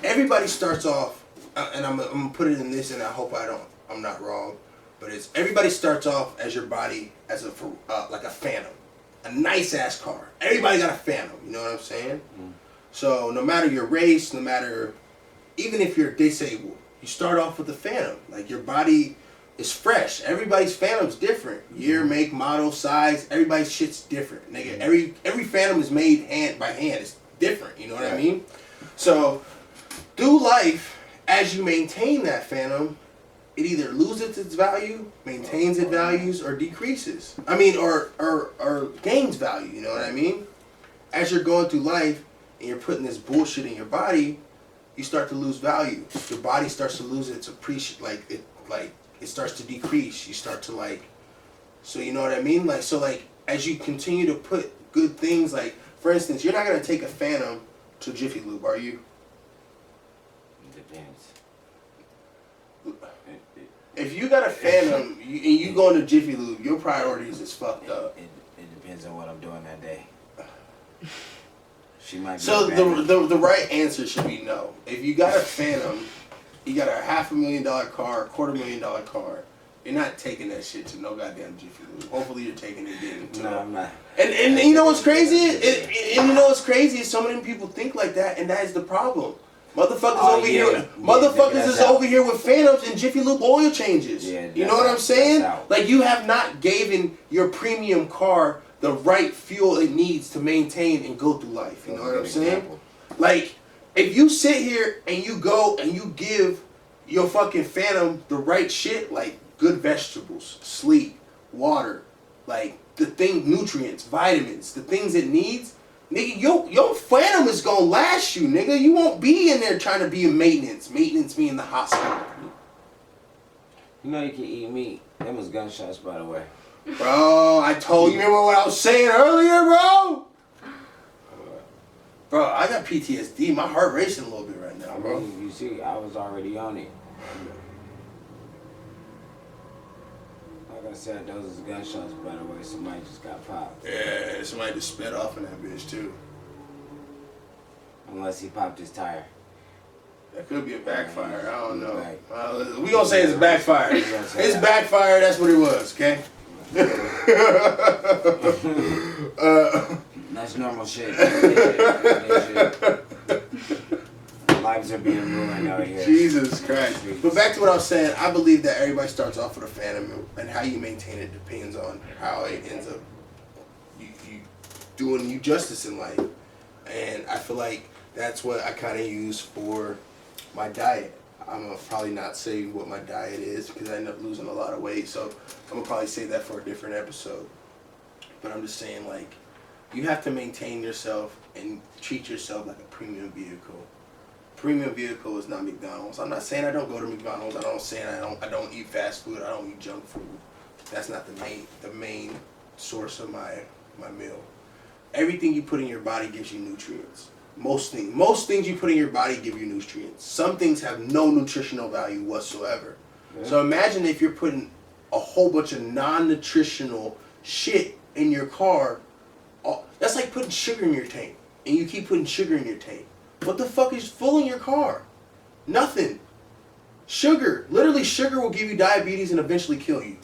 Everybody starts off, and I'm gonna put it in this, and I hope I'm not wrong. but it's everybody starts off as your body as a like a Phantom, a nice ass car. Everybody got a Phantom. You know what I'm saying? Mm. So no matter your race, no matter even if you're disabled, you start off with a Phantom. Like your body is fresh. Everybody's Phantom's different. Year, make, model, size. Everybody's shit's different. Nigga, every Phantom is made hand by hand. It's different. You know what I mean? So through life, as you maintain that Phantom, it either loses its value, maintains its values, or decreases. I mean, or gains value. You know what I mean? As you're going through life and you're putting this bullshit in your body, you start to lose value. Your body starts to lose its it starts to decrease. You start to so you know what I mean? As you continue to put good things, for instance, you're not gonna take a Phantom to Jiffy Lube, are you? Depends. If you got a Phantom and you going to Jiffy Lube, your priorities is fucked up. It depends on what I'm doing that day. She might be so the right answer should be no. If you got a Phantom, you got a $500,000 car, $250,000 car, you're not taking that shit to no goddamn Jiffy Lube. Hopefully you're taking it in. No, I'm not. And you know what's crazy? And you know what's crazy is so many people think like that, and that is the problem. Motherfuckers is over here with Phantoms and Jiffy Lube oil changes. Yeah, you know what I'm saying? You have not given your premium car the right fuel it needs to maintain and go through life. You know what I'm saying? If you sit here and you go and you give your fucking Phantom the right shit, good vegetables, sleep, water, nutrients, vitamins, the things it needs, nigga, your Phantom is gonna last you, nigga. You won't be in there trying to be in maintenance. Maintenance being the hospital. You know you can eat meat. Them was gunshots, by the way. Bro, I told you. Remember what I was saying earlier, bro? Bro, I got PTSD. My heart racing a little bit right now, bro. You see, I was already on it. Like I said, those was gunshots, by the way. Somebody just got popped. Yeah, somebody just sped off in that bitch, too. Unless he popped his tire. That could be a backfire. I don't know. We gonna say it's backfire. It's backfire. That's what it was, okay? That's normal shit. Lives are being ruined out here. Jesus Christ. But back to what I was saying, I believe that everybody starts off with a Phantom, and how you maintain it depends on how it ends up you doing you justice in life. And I feel like that's what I kind of use for my diet. I'm going to probably not say what my diet is because I end up losing a lot of weight. So I'm going to probably save that for a different episode. But I'm just saying, you have to maintain yourself and treat yourself like a premium vehicle. Premium vehicle is not McDonald's. I'm not saying I don't go to McDonald's. I'm not saying I don't eat fast food. I don't eat junk food. That's not the main source of my meal. Everything you put in your body gives you nutrients. Most things you put in your body give you nutrients. Some things have no nutritional value whatsoever. Yeah. So imagine if you're putting a whole bunch of non-nutritional shit in your car. That's like putting sugar in your tank. And you keep putting sugar in your tank. What the fuck is full in your car? Nothing. Sugar. Literally, sugar will give you diabetes and eventually kill you.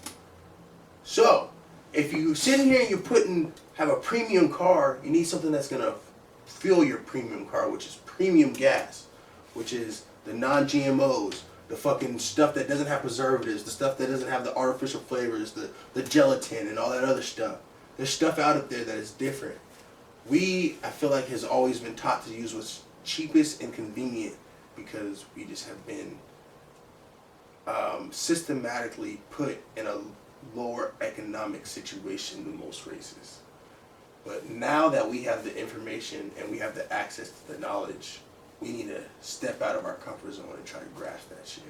So, if you sit in here and you have a premium car, you need something that's going to fuel your premium car, which is premium gas, which is the non-GMOs, the fucking stuff that doesn't have preservatives, the stuff that doesn't have the artificial flavors, the gelatin and all that other stuff. There's stuff out there that is different. I feel like, has always been taught to use what's cheapest and convenient because we just have been systematically put in a lower economic situation than most races. But now that we have the information and we have the access to the knowledge, we need to step out of our comfort zone and try to grasp that shit.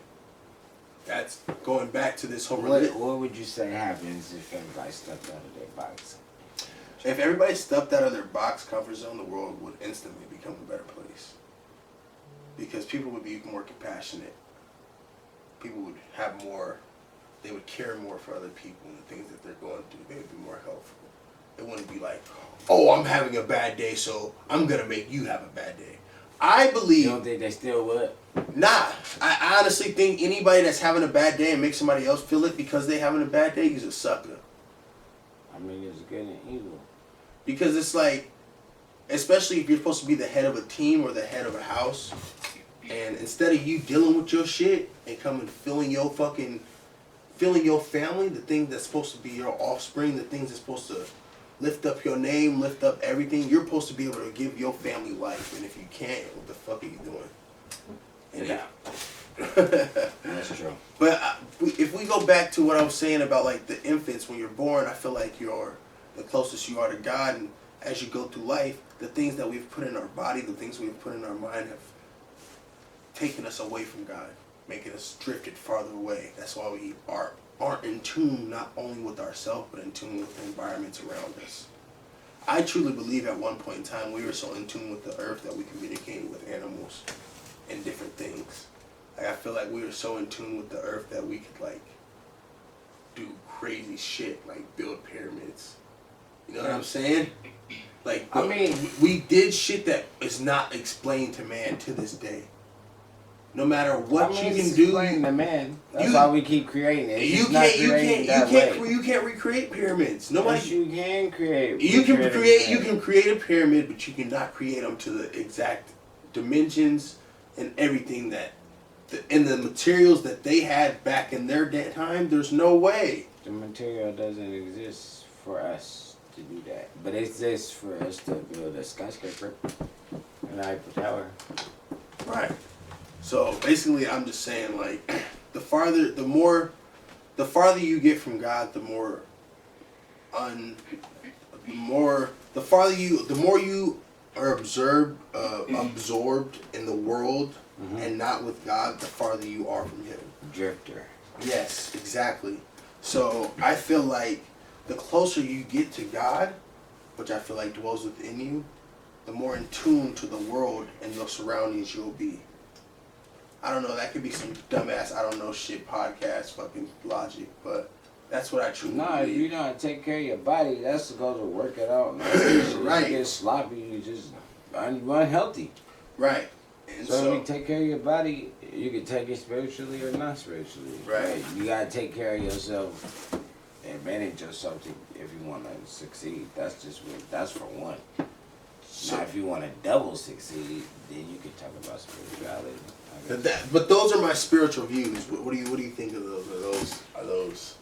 That's going back to this whole... What would you say happens if everybody stepped out of their box? If everybody stepped out of their box comfort zone, the world would instantly become a better place. Because people would be more compassionate. People would have more... They would care more for other people and the things that they're going through. They would be more helpful. It wouldn't be like, oh, I'm having a bad day, so I'm going to make you have a bad day. I believe... You don't think they still would? Nah, I honestly think anybody that's having a bad day and makes somebody else feel it because they having a bad day is a sucker. I mean, it's good and evil. Because it's like, especially if you're supposed to be the head of a team or the head of a house, and instead of you dealing with your shit and coming feeling your family, the thing that's supposed to be your offspring, the things that's supposed to lift up your name, lift up everything, you're supposed to be able to give your family life. And if you can't, what the fuck are you doing? Yeah. That's true. But if we go back to what I was saying about like the infants, when you're born, I feel like you're the closest you are to God, and as you go through life, the things that we've put in our body, the things we've put in our mind have taken us away from God, making us drifted farther away. That's why we aren't in tune not only with ourselves, but in tune with the environments around us. I truly believe at one point in time we were so in tune with the earth that we communicated with animals and different things. Like, I feel like we were so in tune with the earth that we could like do crazy shit, like build pyramids. You know what I'm saying? Like, I mean, we did shit that is not explained to man to this day. No matter what you can do, the man. That's why we keep creating it. You can't recreate pyramids. Nobody. Yes, you can create. You can create a pyramid, but you cannot create them to the exact dimensions and everything that, and the materials that they had back in their time. There's no way. The material doesn't exist for us to do that, but it exists for us to build a skyscraper and a Eiffel Tower. Right. So basically, I'm just saying, like, the farther you get from God, the more you are absorbed in the world and not with God, the farther you are from Him. Drifter. Yes, exactly. So I feel like the closer you get to God, which I feel like dwells within you, the more in tune to the world and your surroundings you'll be. I don't know, that could be some dumbass, I don't know shit podcast fucking logic, but that's what I truly believe. If you don't take care of your body, that's to go to work it out. Right. You get sloppy, you just unhealthy. Right. And so if you take care of your body, you can take it spiritually or not spiritually. Right. You gotta take care of yourself and manage yourself if you want to succeed. That's for one. So now, if you want to double succeed, then you can talk about spirituality. But those are my spiritual views. What do you think of those? Are those?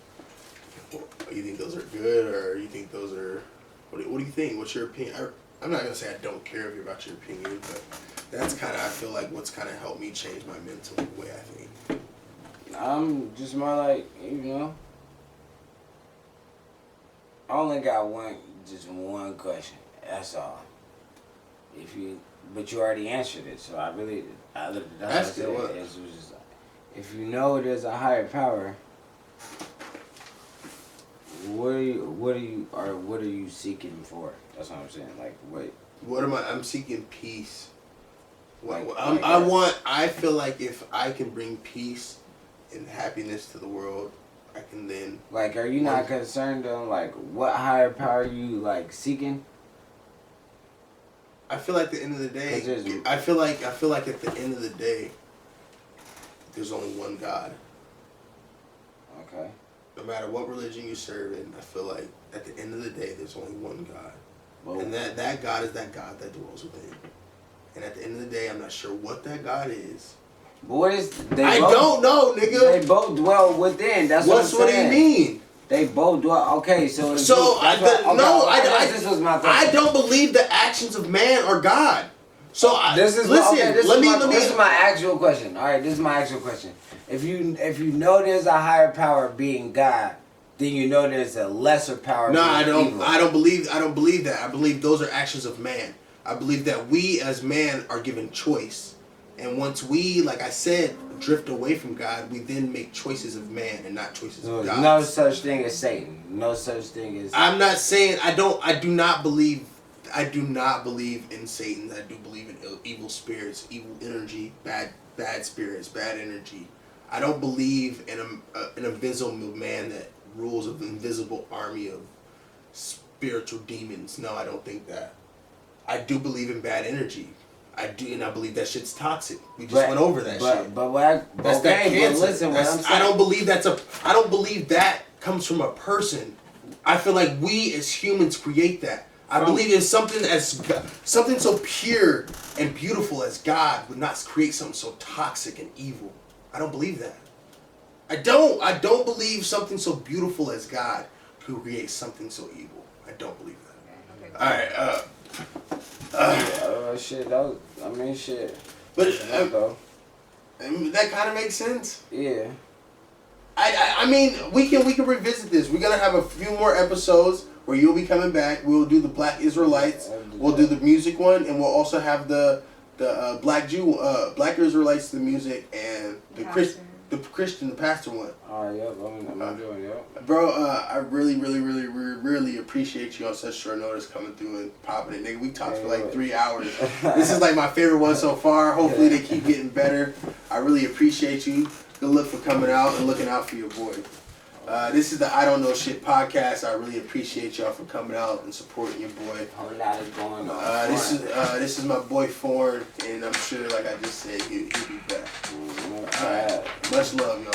You think those are good, or you think those are? What do you think? What's your opinion? I'm not gonna say I don't care about your opinion, but that's kind of, I feel like, what's kind of helped me change my mental way. I think. I'm just more like, I only got one question. That's all. But you already answered it, so that's what I said. If you know there's a higher power, what are you seeking for? That's what I'm saying. Like, what am I? I'm seeking peace. I feel like if I can bring peace and happiness to the world, I can then. Like, are you not concerned on like what higher power you like seeking? I feel like at the end of the day, I feel like at the end of the day, there's only one God. Okay. No matter what religion you serve in, I feel like at the end of the day, there's only one God. Whoa. And that God is that God that dwells within. And at the end of the day, I'm not sure what that God is. But I don't know, nigga. They both dwell within. That's what I'm saying. What do you mean? They both dwell. Okay, so this was my question. I don't believe the actions of man are God. So this is my actual question. All right, this is my actual question. If you know there's a higher power being God, then you know there's a lesser power. No, being I don't. Evil. I don't believe that. I believe those are actions of man. I believe that we as man are given choice, and once we, like I said, drift away from God, we then make choices of man and not choices of God. No such thing as Satan. No such thing as. I'm not saying I do not believe in Satan. I do believe in evil spirits, evil energy, bad spirits, bad energy. I don't believe in an invisible man that rules an invisible army of spiritual demons. No, I don't think that. I do believe in bad energy. I do, and I believe that shit's toxic. We just went over that shit. But that's that cancer. But listen, what I'm saying, I don't believe I don't believe that comes from a person. I feel like we as humans create that. I believe it's something so pure and beautiful as God would not create something so toxic and evil. I don't believe that. I don't believe something so beautiful as God could create something so evil. I don't believe that. Okay. All right. Shit. Shit. But that kind of makes sense. Yeah. I mean, we can revisit this. We're gonna have a few more episodes where you'll be coming back. We'll do the Black Israelites. We'll do the music one, and we'll also have the Black Israelites, the music, and the Christian, the pastor one. Alright, yep, I'm doing, yep. Bro, I really appreciate you on such short notice coming through and popping it, nigga. We talked for like 3 hours. This is like my favorite one so far. Hopefully they keep getting better. I really appreciate you. Good luck for coming out and looking out for your boy. This is the I Don't Know Shit podcast. I really appreciate y'all for coming out and supporting your boy. A whole lot is going on. This is my boy Foreign, and I'm sure, like I just said, he'll be back. All right. Much love, y'all.